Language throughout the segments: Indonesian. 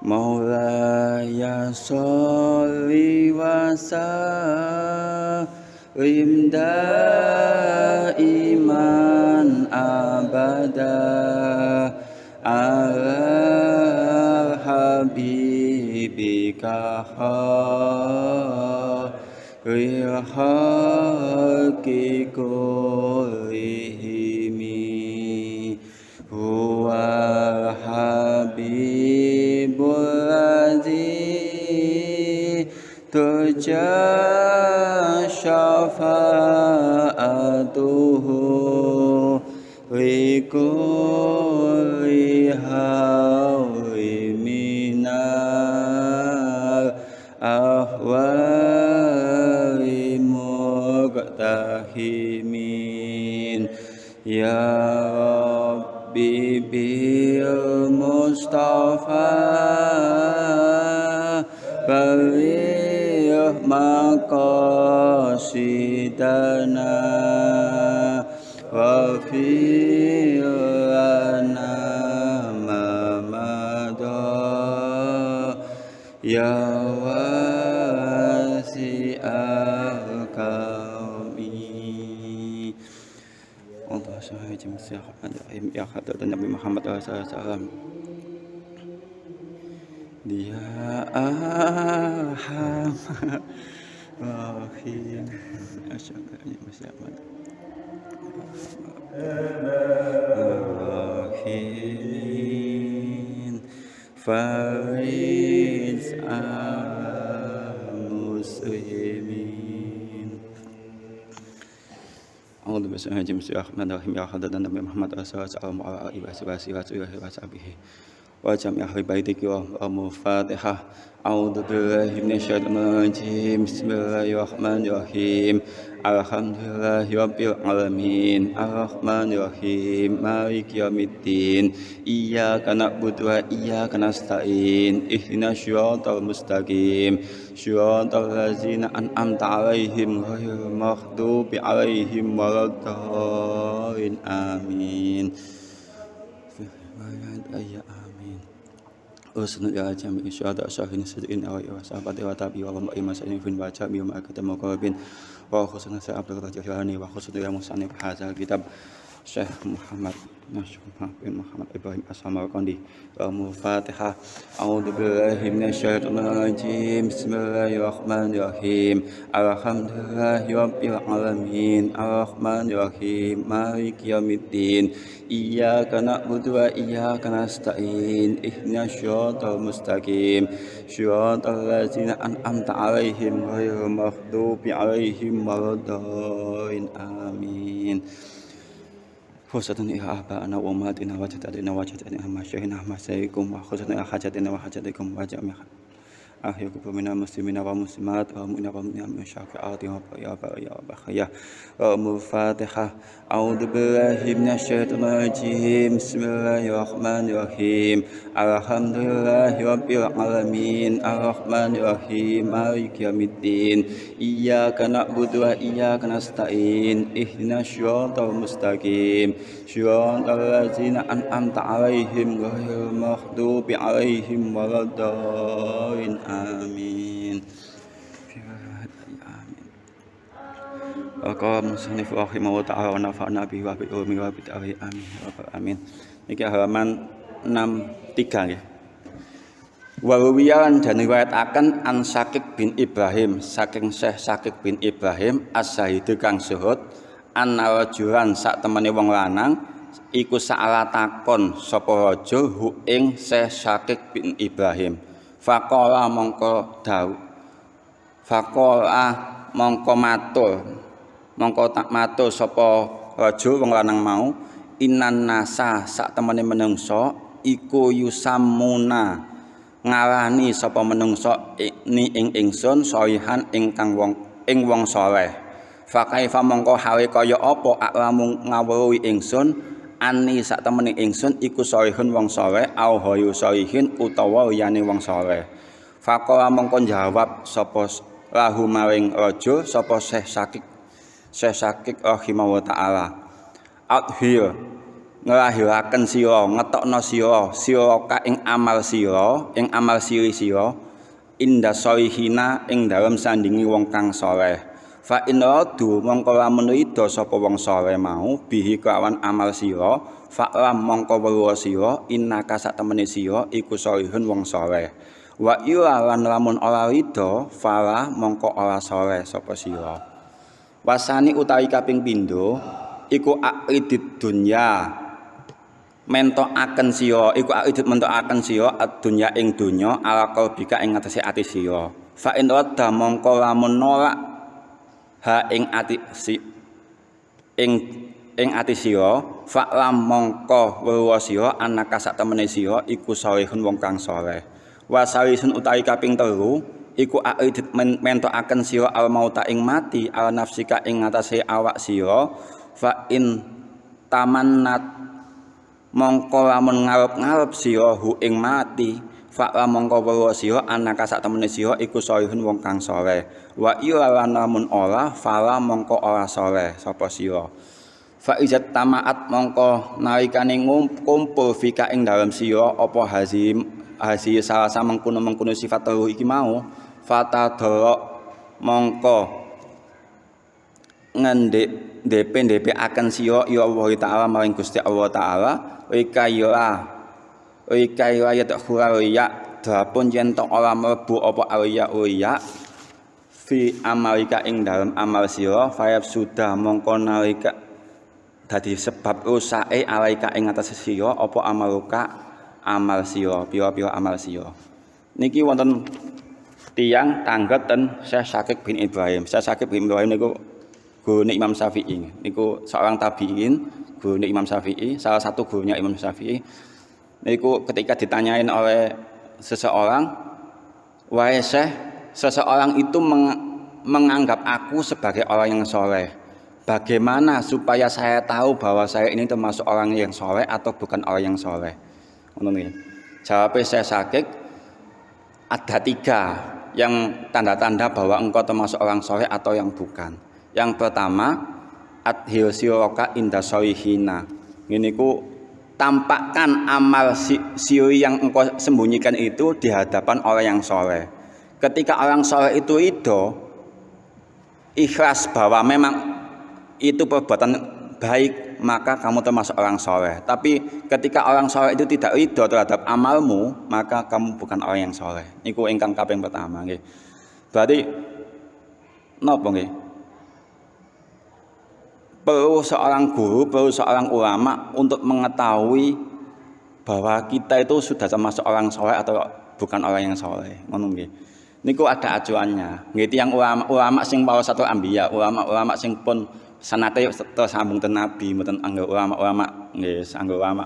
Maulaya sholli wa sallim daiman abada ala habibika khairil khalqi kullihim huwa habibul ladzi turja syafa'atuhu likulli hawli minal ahwali muqtahimin ya Rabbi bil Mustafa balligh maqasidana waghfir lana ma madha ya wasi'al karami. Allah sahajim sahajim ya khadat Nabi Muhammad SAW. Dia arham rahim asyhadu Muhammad rahimin fariz muslimin. A'udzu billahi bismillahirrahmanirrahim ya khadat Nabi Muhammad sallallahu alaihi wasallam wa jami' ahli baitiki wa Fatihah. A'udzu billahi minasyaitonir rajim. Bismillahirrahmanirrahim. Alhamdulillahi rabbil alamin. Arrahmanirrahim. Maliki yaumiddin. Iyyaka na'budu wa iyyaka nasta'in. Ihdinas siratal mustaqim. Siratal ladzina an'amta 'alaihim ghairil maghdubi 'alaihim waladdallin. Amin. Usnu ya jami syuhada syahidin sidqin wa sahabati wa tabi wa lam imasain fin baca bi ma katamu qalbin wa khusna sa abdul rajulani wa khusnu ya musanif hadzal kitab Syekh Muhammad bin Muhammad Ibrahim As-Samarqandi. Al-Fatihah. A'udzu billahi minasyaitonir rajim. Bismillahirrahmanirrahim. Alhamdulillahi rabbil alamin. Arrahmanirrahim. Maliki yaumiddin. Iyyaka na'budu wa iyyaka nasta'in. Ihdinas siratal mustaqim. Siratal ladzina an'amta 'alaihim ghairil maghdubi 'alaihim waladdallin. Amin. Khusatan ila aba'ana wa ummatina wa jadadina wa jadadina masyayina masyayikum wa khusatan ila hajatina wa hajatikum wa jami'a ahyukum minal muslimina wa muslimat wa mu'minina wa mu'minat min syafi'ati wa ya bakhaya wa Fatihah. A'udzu billahi minasyaitonir rajim. Bismillahirrahmanirrahim. Alhamdulillahi rabbil alamin. Arrahmanirrahim. Maliki yaumiddin. Iyyaka na'budu wa iyyaka nasta'in. Ihdinas siratal mustaqim. Siratal ladzina an'amta 'alaihim ghairil maghdubi 'alaihim waladdallin. Amin. Qala musannif rahimahullah ta'ala wa nafa'na bihi wa bi ulumi wa bi ta'ala amin ya rabbal alamin. Niki halaman 63 ya. Wa ruwiyan dan riwayataken an Syakik bin Ibrahim saking Syekh Syakik bin Ibrahim as-Sahid kang suhud ana rajulan sak temene wong lanang iku saala takon sapa raja hu ing Syekh Syakik bin Ibrahim. Faqala mongko dawu. Faqala mongko matur sapa raja wong lanang mau inan nasa sak temene menungso iku yusamuna ngarani sapa menungso ni ing ingsun soihan ingkang wong saleh. Fakaifa mongko hawe kaya apa aklamu ngawruhi ingsun ani sak temene ingsun iku soihun wong saleh au hayu soihin utawa liyane wong saleh. Faqala mongko jawab sapa lahu maring raja sapa Syekh Syakik rahimahullah taala. adhir nglahiraken sira ngetokno sira ka ing amal siri sira inda solihina ing dalem sandingi wong kang saleh fa inadu mongko lamun ida sapa wong saleh mau bihi kawan amal sira fa lam mongko weruh sira innaka sak temene sira iku solihun wong saleh wa ila lan lamun ora ida fala mongko ora saleh sapa sira wasani utawi kaping pindho iku aqidid dunya mentokaken sira iku aqidid mentokaken sira ad-dunya ing donya ala qalbika ing ngatasi ati sira fa in wadda mongko lamun nolak ha ing ati ing ati sira fa lam mongko weruh sira anaka sak temene sira iku salihun wong kang saleh wa salisun utawi kaping telu iku aqidid mentokaken sira al mauta ing mati al nafsika ing ngatasi awak sira fa in tamannat mongko lamun ngarep-ngarep sira hu ing mati fa mongko weruh sira anaka sak temene sira iku salihun wong kang saleh wa ila lan lamun ora fala mongko ora saleh sapa sira fa izat tamaat mongko nalikane kumpul fika ing dalem sira apa hazi salah mengkono sifat telu iki mau fatadara mongko ngendek DP akan sira ya Allah taala maring Gusti Allah taala Wika ya tak khuraya dapun yen tok ora mlebu apa aliya fi amalika ing dalem amal sira fayab sudah mongko nalika dadi sebab rusake alaika ing atas sira apa amaluka amal sira pira-pira amal sira niki wonten tiyang tangget ten Syekh Syakib bin Ibrahim. Syekh Syakib bin Ibrahim niku gurune Imam Syafi'i niku seorang tabi'in gurune Imam Syafi'i salah satu gurunya Imam Syafi'i niku ketika ditanyain oleh seseorang wahai Syekh seseorang itu menganggap aku sebagai orang yang soleh bagaimana supaya saya tahu bahwa saya ini termasuk orang yang soleh atau bukan orang yang soleh jawabnya Syekh Syakib ada 3 yang tanda-tanda bahwa engkau termasuk orang soleh atau yang bukan. Yang pertama adhil siraka inda solihina ini ku tampakkan amal siri yang engkau sembunyikan itu di hadapan orang yang soleh. Ketika orang soleh itu ikhlas bahwa memang itu perbuatan baik maka kamu termasuk orang soleh. Tapi ketika orang soleh itu tidak ridho terhadap amalmu maka kamu bukan orang yang soleh. Niku ingkang kaping pertama nggih. Berarti napa nggih? Perlu seorang guru, perlu seorang ulama untuk mengetahui bahwa kita itu sudah termasuk orang soleh atau bukan orang yang soleh. Ngono nggih. Niku ada acuannya. Nggih tiyang ulama sing warasatul anbiya, ulama sing pun sanate tersambung ten nabi mboten anggo ulama nggih anggo ulama.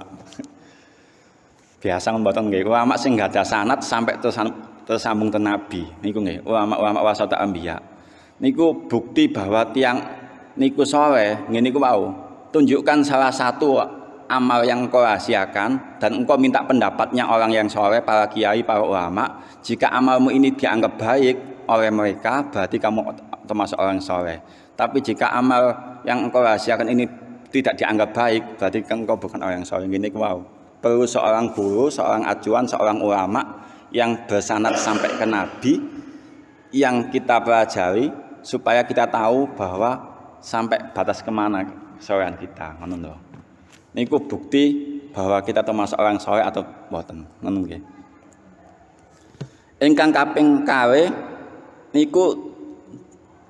Biasa mboten nggih ulama sing gadah sanad sampai tersambung ten nabi. Niku nggih ulama warasatul anbiya. Niku bukti bahwa tiyang niku soleh, ngene niku wau. Tunjukkan salah satu amal yang engkau rahasiakan dan engkau minta pendapatnya orang yang soleh, para kiai, para ulama. Jika amalmu ini dianggap baik oleh mereka, berarti kamu termasuk orang soleh. Tapi jika amal yang engkau rahasiakan ini tidak dianggap baik, berarti engkau bukan orang yang soleh. Ngene niku wau. Perlu seorang guru, seorang acuan, seorang ulama yang bersanad sampai ke nabi yang kita pelajari supaya kita tahu bahwa sampai batas kemana solehan kita, ngono lho. Niku bukti bahwa kita termasuk orang soleh atau boten, ngono nggih. Ingkang kaping kalih niku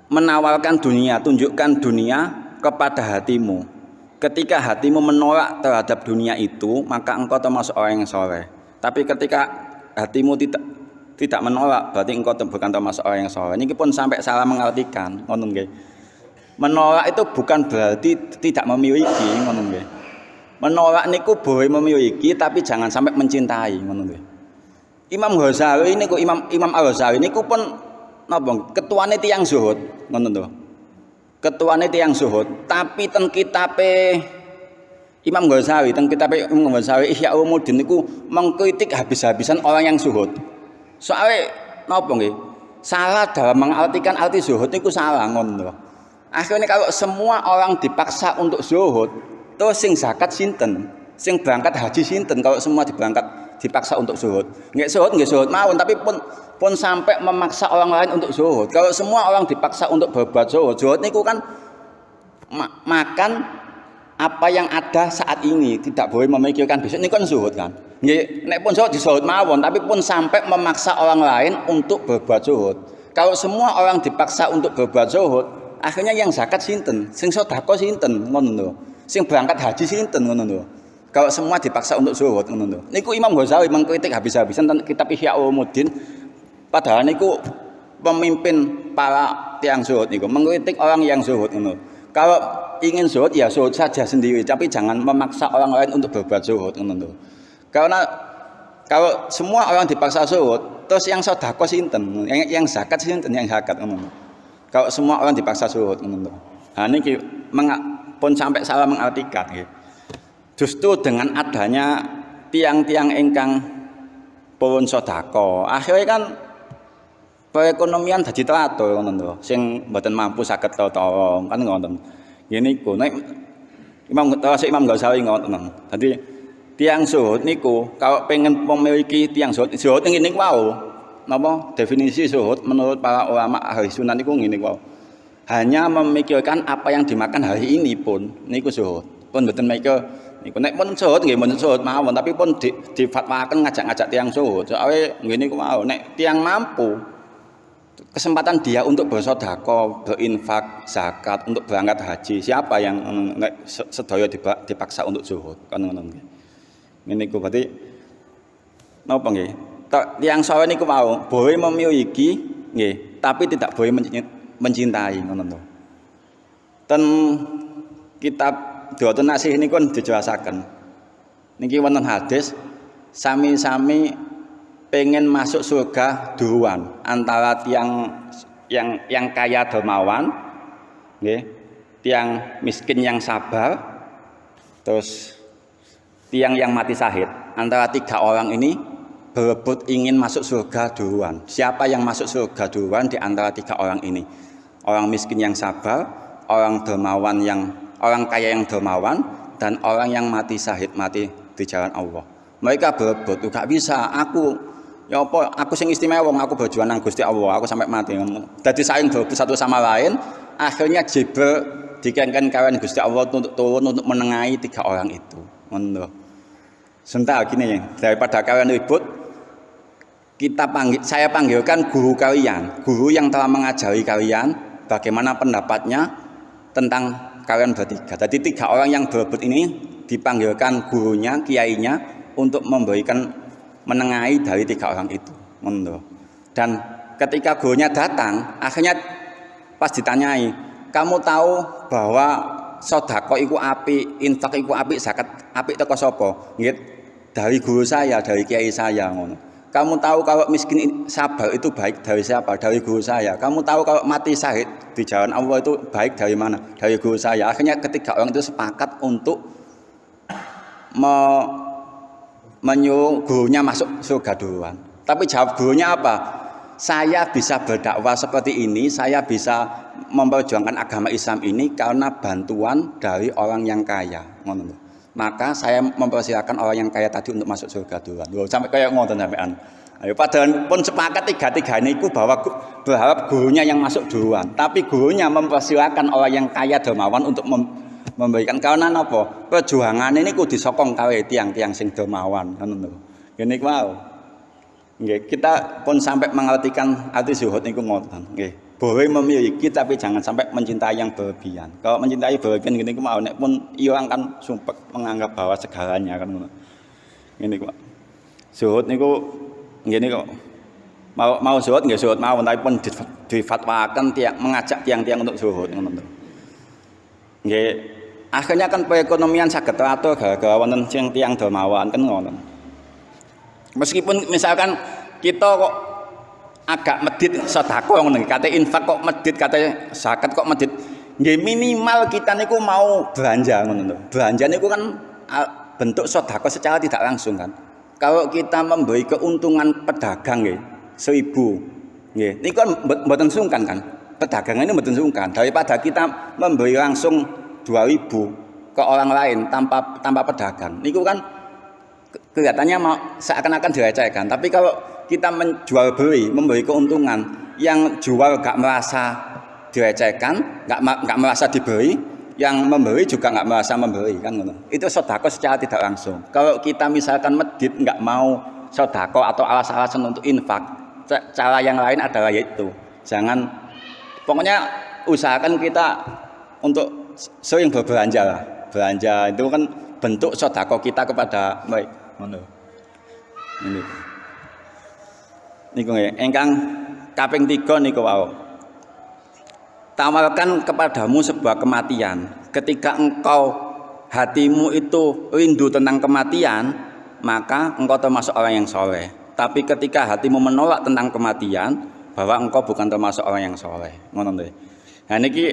menawarkan dunia, tunjukkan dunia kepada hatimu. Ketika hatimu menolak terhadap dunia itu, maka engkau termasuk orang yang soleh. Tapi ketika hatimu tidak menolak, berarti engkau bukan termasuk orang yang soleh. Niki pun sampai salah mengartikan, ngono nggih. Menolak itu bukan berarti tidak memiliki, ngono nggih. Menolak niku boleh memiliki tapi jangan sampai mencintai, ngono nggih. Imam Ghazali niku Imam Al-Ghazali niku pun napa ketuane tiyang zuhud, ngono to. Ketuane tiyang zuhud, tapi ten kitabe Imam Ghazali, ten kitabe Imam Ghazali Ihya Ulumuddin niku mengkritik habis-habisan orang yang zuhud. Soale napa nggih? Salah dalam mengartikan arti zuhud niku salah, ngono to. Akhirnya kalau semua orang dipaksa untuk zuhud, Terus sing zakat sinten? Sing berangkat haji sinten? Kalau semua dipaksa untuk zuhud. Nggih zuhud mawon, tapi pun sampai memaksa orang lain untuk zuhud. Kalau semua orang dipaksa untuk berbuat zuhud niku kan makan apa yang ada saat ini, tidak boleh memikirkan besok. Ini kan zuhud kan. Nggih, nek pun zuhud zuhud mawon, tapi pun sampai memaksa orang lain untuk berbuat zuhud. Kalau semua orang dipaksa untuk berbuat zuhud, akhirnya yang zakat sinten? Sing sedekah sinten? Ngono lho. Sing berangkat haji sinten? Ngono lho. Kalau semua dipaksa untuk zuhud ngono lho. Niku Imam Ghazali mengkritik habis-habisan tentang kitab Ihya Ulumuddin. Padahal niku pemimpin para tiang zuhud niku mengkritik orang yang zuhud ngono. Kalau ingin zuhud ya zuhud saja sendiri, tapi jangan memaksa orang lain untuk berbuat zuhud ngono lho. Karena kalau semua orang dipaksa zuhud, terus yang sedekah sinten? Yang zakat sinten? Yang zakat ngono. Kalau semua orang dipaksa zuhud ngono. Nah niki pun sampai salah mengartikan nggih. Justru dengan adanya tiang-tiang ingkang pun sedekah, akhirnya kan perekonomian dadi teratur ngono lho. Sing mboten mampu saged tolong kan ngoten. Ngene iku nek Imam Ghazali ngoten. Dadi tiang zuhud niku kalau pengen memiliki tiang zuhud ngene wae. Napa definisi zuhud menurut para ulama ahli sunnah niku ngene wae. Hanya memikirkan apa yang dimakan hari ini pun niku zuhud. Pun mboten mikir niku nek pun zuhud nggih mboten zuhud mawon, tapi pun difatwakan ngajak-ngajak tiang zuhud. Soale ngene iku wae nek tiang mampu kesempatan dia untuk bersedekah, berinfak, zakat, untuk berangkat haji. Siapa yang sedaya dipaksa untuk zuhud? Kan ngono nggih. Ngene iku berarti napa nggih? Tiyang sawen niku mau boleh memiliki nggih, tapi tidak boleh mencintai ngono lho. Ten kitab Du'atun Nasih niku dijelasaken. Niki wonten hadis sami-sami pengen masuk surga duluan antara tiang yang kaya dermawan nggih, tiang miskin yang sabar, terus tiang yang mati syahid. Antara tiga orang ini berebut ingin masuk surga duluan. Siapa yang masuk surga duluan di antara tiga orang ini? Orang miskin yang sabar, orang kaya yang dermawan, dan orang yang mati syahid, mati di jalan Allah. Mereka berebut, gak bisa. Aku sing istimewa, aku berjuang nang Gusti Allah, aku sampai mati. Jadi saling berebut satu sama lain. Akhirnya Jibril dikengken kalian Gusti Allah untuk turun untuk menengahi tiga orang itu. Ngono. Sebentar gini ya, daripada kalian ribut, saya panggilkan guru kalian, guru yang telah mengajari kalian bagaimana pendapatnya tentang kalian bertiga. Jadi tiga orang yang berebut ini dipanggilkan gurunya, kiainya untuk menengahi dari tiga orang itu. Ngono. Dan ketika gurunya datang, akhirnya pas ditanyai, kamu tahu bahwa sedekah iku apik, infak iku apik, zakat apik teko sapa? Nggih, dari guru saya, dari kiai saya ngono. Kamu tahu kalau miskin sabar itu baik dari siapa? Dari guru saya. Kamu tahu kalau mati syahid di jalan Allah itu baik dari mana? Dari guru saya. Akhirnya ketiga orang itu sepakat untuk menyuruh gurunya masuk surga duluan. Tapi jawab gurunya apa? Saya bisa berdakwah seperti ini, saya bisa memperjuangkan agama Islam ini karena bantuan dari orang yang kaya. Ngono. Maka saya mempersilakan orang yang kaya tadi untuk masuk surga duluan. Sampai kayak ngoten sampean. Ayo padahal pun sepakat tiga-tiga niku bahwa berharap gurunya yang masuk duluan. Tapi gurunya mempersilakan orang yang kaya dermawan untuk memberikan karena napa? Perjuangan ini kudu disokong kali tiang-tiang sing dermawan ngono lho. Ngene iku wae. Nggih, kita pun sampai mengartikan arti zuhud niku ngoten. Nggih. Boleh memiliki tapi jangan sampai mencintai yang berlebihan. Kalau mencintai berlebihan gini mau nek pun ilang kan sumpek menganggap bahwa segalanya kan ngono. Ngene kok. Zuhud niku ngene kok. Mau zuhud nggih zuhud mawon tapi pun difatwakan mengajak tiang-tiang untuk zuhud ngono. Nggih, akhirnya kan perekonomian saged teratur gara-gara wonten sing tiang dermawan kan ngono. Meskipun misalkan kita kok agak medit sedekah ngono kate infak kok medit kate zakat kok medit nggih minimal kita niku mau belanja ngono lho. Belanja niku kan bentuk sedekah secara tidak langsung kan. Kalau kita memberi keuntungan pedagang nggih 1.000 nggih niku kan mboten sungkan kan. Pedagang ini mboten sungkan daripada kita memberi langsung 2.000 ke orang lain tanpa pedagang. Niku kan kelihatannya mau seakan-akan direcehkan. Tapi kalau kita menjual beli, memberi keuntungan, yang jual gak merasa direcehkan, gak merasa diberi, yang memberi juga gak merasa memberi kan ngono. Itu sedekah secara tidak langsung. Kalau kita misalkan medit gak mau sedekah atau alas-alasan untuk infak, cara yang lain adalah yaitu jangan, pokoknya usahakan kita untuk sering berbelanja lah. Belanja itu kan bentuk sedekah kita kepada baik. Ngono. Ini. Niku nggih, ingkang kaping 3 niku wau. Tawarkan kepadamu sebuah kematian. Ketika engkau hatimu itu rindu tentang kematian, maka engkau termasuk orang yang soleh. Tapi ketika hatimu menolak tentang kematian, bahwa engkau bukan termasuk orang yang soleh. Ngono nggih. Nah niki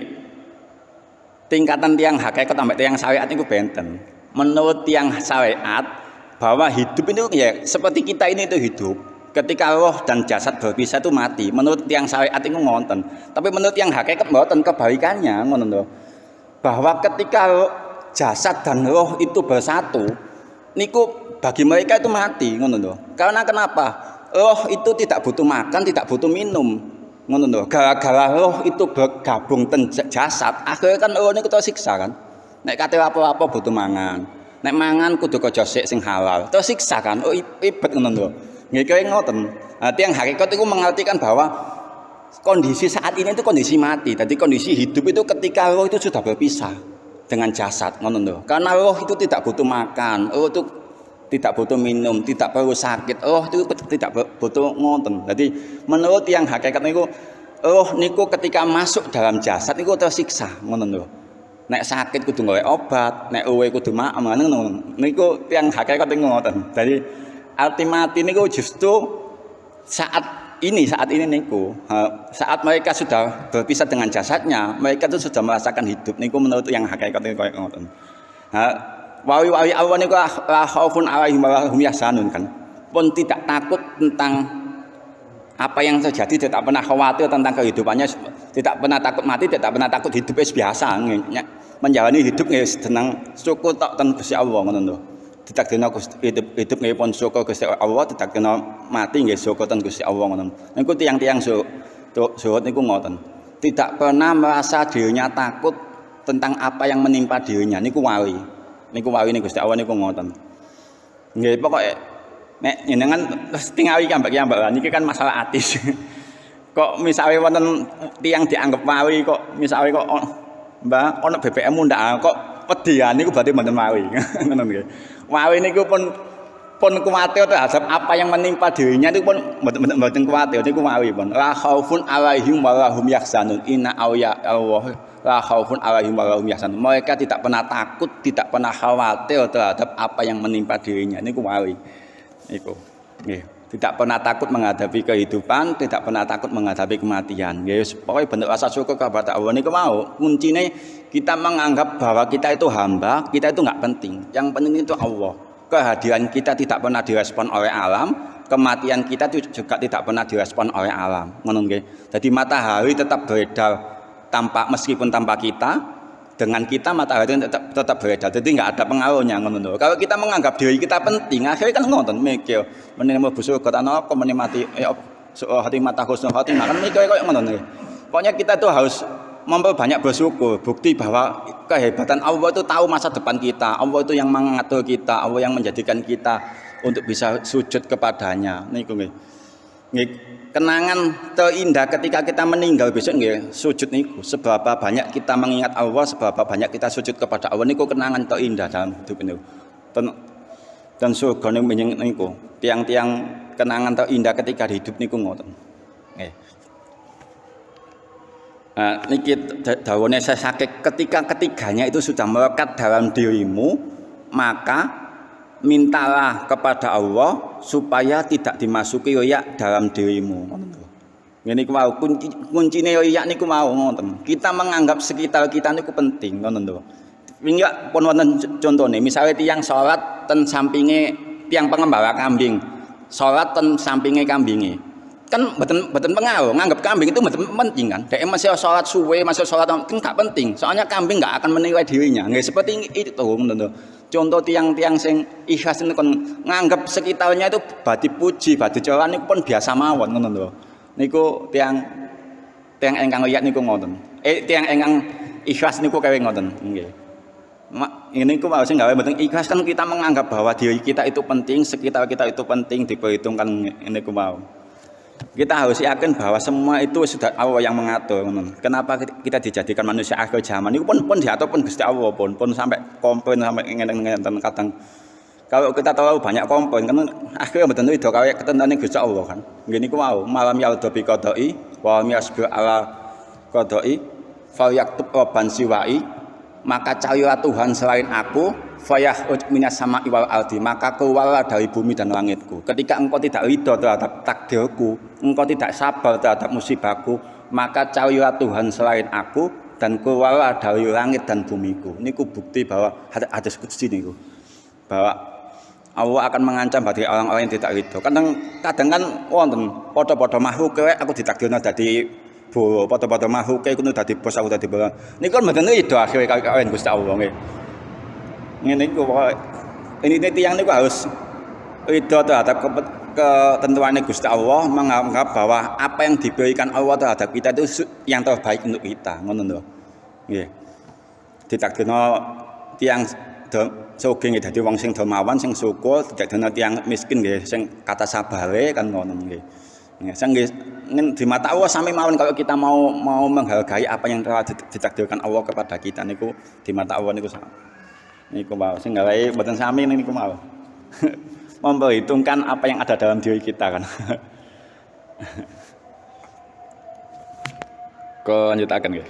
tingkatan tiang hakikat sampai tiang syariat itu benten. Menurut tiang syariat bahwa hidup itu ya seperti kita ini itu hidup. Ketika roh dan jasad berpisah itu mati. Menurut tiang syariat itu ngonten. Tapi menurut tiang hakikat mboten, kebalikannya ngoten lho. Bahwa ketika jasad dan roh itu bersatu, niku bagi mereka itu mati ngoten lho. Karena kenapa? Roh itu tidak butuh makan, tidak butuh minum. Ngono lho, gara-gara roh itu bergabung ten jasad, akhirnya kan roh niku tersiksa kan. Nek kate apa-apa butuh mangan. Nek mangan kudu kaca sik sing halal. Tersiksa kan. Oh ibet ngono lho. Nggih kaya ngoten. Nah, yang hakikat itu mengartikan bahwa kondisi saat ini itu kondisi mati. Jadi kondisi hidup itu ketika roh itu sudah berpisah dengan jasad, ngono lho. Karena roh itu tidak butuh makan, roh itu tidak butuh minum, tidak perlu sakit. Roh itu tidak butuh ngoten. Jadi menurut yang hakikat niku roh niku ketika masuk dalam jasad niku tersiksa, ngoten lho. Nek sakit kudu nggawe obat, nek uwe kudu maem ngono. Niku yang hakikat niku ngoten. Jadi arti mati niku justru saat ini niku, saat mereka sudah berpisah dengan jasadnya, mereka itu sudah merasakan hidup. Niku menurut yang hakikat niku koyo ngoten. Wali-wali Allah niku la khaufun 'alaihim wa la hum yahzanun kan. Pun tidak takut tentang apa yang terjadi, tidak pernah khawatir tentang kehidupannya, tidak pernah takut mati, tidak pernah takut hidup biasa. Menjalani hidup nggih seneng syukur tok ten Gusti Allah ngoten lho. Tidak kena hidup nggih pun syukur Gusti Allah, tidak kena mati nggih syukur ten Gusti Allah ngoten. Niku tiang-tiang zuhud niku ngoten. Tidak pernah merasa dirinya takut tentang apa yang menimpa dirinya, niku wali. Niku wali niku Gusti Allah niku ngoten. Nggih pokoke nek jenengan tingali ambek-ambek niki kan masalah atis. Kok misale wonten tiyang dianggap wali kok misale kok Mbah ana BBM ndak kok pedihan niku berarti mboten wali. Ngono nggih. Wali niku pun kuwatir terhadap apa yang menimpa dirinya itu pun mboten kuwatir niku wali pun. La khaufun 'alaihim wa la hum yahzanun. Inna awliya Allah la khaufun 'alaihim wa la hum yahzanun. Mereka tidak pernah takut, tidak pernah khawatir terhadap apa yang menimpa dirinya. Niku wali. Niku. Nggih. Tidak pernah takut menghadapi kehidupan, tidak pernah takut menghadapi kematian. Nggih, pokoke bentuk rasa syukur kepada Allah niku mau. Kuncine kita menganggap bahwa kita itu hamba, kita itu enggak penting. Yang penting itu Allah. Kehadiran kita tidak pernah direspon oleh alam, kematian kita juga tidak pernah direspon oleh alam. Ngono nggih. Jadi matahari tetap beredar meskipun tanpa kita, dengan kita matahari tetap beredar. Jadi enggak ada pengaruhnya ngono lho. Kalau kita menganggap diri kita penting, akhirnya kan ngoten mikir, meneh mlebu surga ana apa meneh mati hati mata husnul khotimah kan mikir koyo ngono nggih. Pokoknya kita tuh harus memperbanyak bersyukur, bukti bahwa kehebatan Allah itu tahu masa depan kita. Allah itu yang mengatur kita, Allah yang menjadikan kita untuk bisa sujud kepadanya. Niku nggih. Nggih, kenangan terindah ketika kita meninggal besok nggih sujud niku. Seberapa banyak kita mengingat Allah, seberapa banyak kita sujud kepada Allah niku kenangan terindah dalam hidup niku. Dan surga niku tiang-tiang kenangan terindah ketika hidup niku ngoten. Nggih. Niki dawuhne saya sakit ketika ketiganya itu sudah melekat dalam dirimu, maka mintalah kepada Allah supaya tidak dimasuki riya dalam dirimu. Ngene iku mau kuncine riya niku mau ngoten. Kita menganggap sekitar kita niku penting ngoten lho. Wingi pun wonten contone, misale tiyang salat ten sampinge tiyang pengembala kambing. Salat ten sampinge kambinge. kan mboten pengaruh, nganggap kambing itu mboten penting kan. Dek masih sholat suwe, masih sholat kan enggak penting. Soalnya kambing enggak akan menilai dirinya. Nggih seperti itu ngono lho. Contoh tiang-tiang sing ikhlas niku kon nganggap sekitarnya itu badi puji, badi coran niku pun biasa mawon ngono lho. Niku tiang ingkang lihat niku ngoten. Tiang ingkang ikhlas niku kaya ngoten. Nggih. Ini ku mau sing gawe penting ikhlas kan kita menganggap bahwa diri kita itu penting, sekitar kita itu penting diperhitungkan ini ku mau. Kita harus yakin bahwa semua itu sudah Allah yang mengatur. Kenapa kita dijadikan manusia akhir zaman? Itu pun diatur pun Gusti Allah pun sampai komplain sampai ngene-ngene kadang. Kalau kita terlalu banyak komplain kan akhirnya betul itu kayak ketentuan Gusti Allah kan. Gini ku mau malam yaudo bi qadai wa yasbir ala qadai fa yaktub rabban siwai maka cahaya Tuhan selain aku fayah minas sama iwal ardi maka keluarlah dari bumi dan langitku. Ketika engkau tidak ridho terhadap takdirku, engkau tidak sabar terhadap musibahku, maka cahaya Tuhan selain aku dan keluarlah dari langit dan bumiku. Ini ku bukti bahwa hadis qudsi niku bahwa Allah akan mengancam bagi orang-orang yang tidak ridho. Kadang kan wonten padha-padha makhluk aku ditakdirna dadi bo pada makhluk kuwi dadi bos aku dadi bos. Niku kan mboten ridho akhire kawin Gusti Allah nggih. Ngene iku ini tiyang niku harus ridho terhadap ketentuan Gusti Allah, menganggap bahwa apa yang diberikan Allah terhadap kita itu yang terbaik untuk kita, ngono lho. Nggih. Ditakdirno tiyang sugih nggih dadi wong sing dermawan, sing syukur, ditakdirno tiyang miskin nggih sing kata sabare kan ngono nggih. Di mata Allah sami mawon kalau kita mau menghargai apa yang telah ditakdirkan Allah kepada kita niku di mata Allah niku sama. Niku mau sing gawe mboten sami niku mau. Memperhitungkan apa yang ada dalam diri kita kan. Lanjutaken nggih.